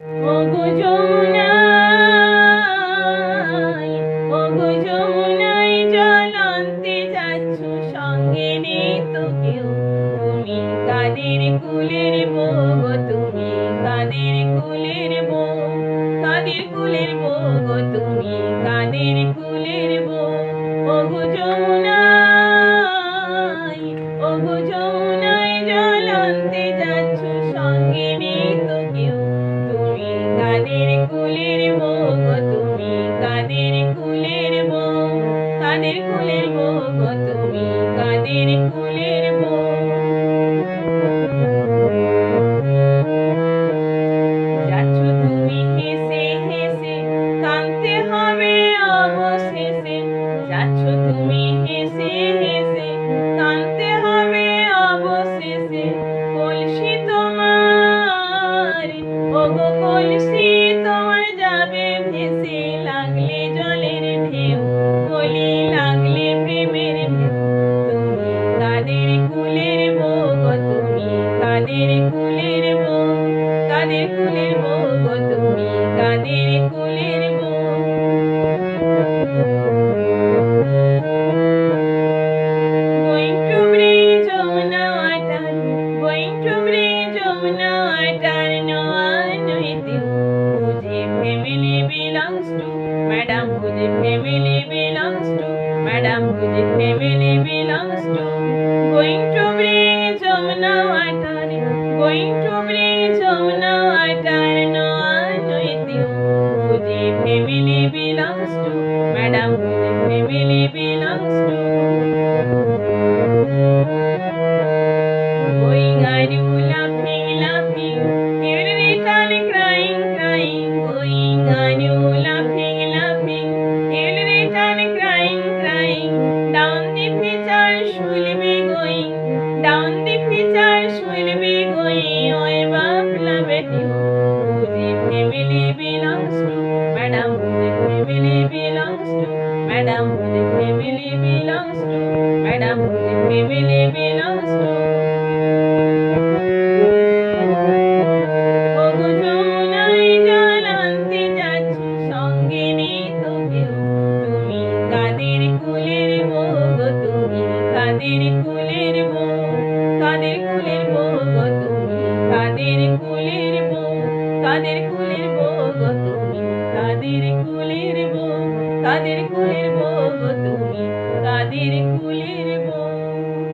ওগো যমুনাই, ওগো যমুনাই জল আনতে যাচ্ছ, সঙ্গে নেই তো কেউ। তুমি কাদের কুলের বউ গো, তুমি কাদের কুলের বউ, কাদের কুলের বউ গো, তুমি কাদের কুলের বউ। ওগো যমুনাই, ওগো যমুনাই জল আনতে যাচ্ছ, সঙ্গে নেই তো কেউ। তুমি কাদের কুলের বউ গো, তুমি কাদের কুলের বউ, কাদের কুলের বউ গো, তুমি কাদের কুলের বউ। যাচ্ছ তুমি হেসে হেসে, কাঁদতে হবে অবশেষে। যাচ্ছ তুমি হেসে হেসে, কাঁদতে হবে অবশেষে। কলসি তোমার, ওগো কলসি তোমার যাবে ভেসে, লাগলে জলের ঢেউ, বলি লাগলে প্রেমের ঢেউ। তুমি কাদের কুলের বউ গো, তুমি কাদের কুলের বউ, কাদের কুলের বউ গো, তুমি কাদের কুলের বউ। Going to bring Jamuna water, going to bring Jamuna water, no one with you. Whose family belongs to, madam, whose family belongs to, madam, whose family belongs to. Going to bring Jamuna water, going to bring Jamuna water, no one with you. Whose family belongs to, madam, whose family belongs to. Going are you laughing, laughing, you will return crying, crying. Going are you laughing, laughing, you will return crying, crying. Down the future will be going, down the future will be going. Oh, Bap loveth you. Whose family belongs to, madam, whose family belongs to, madam, whose family belongs to, madam, whose family belongs to.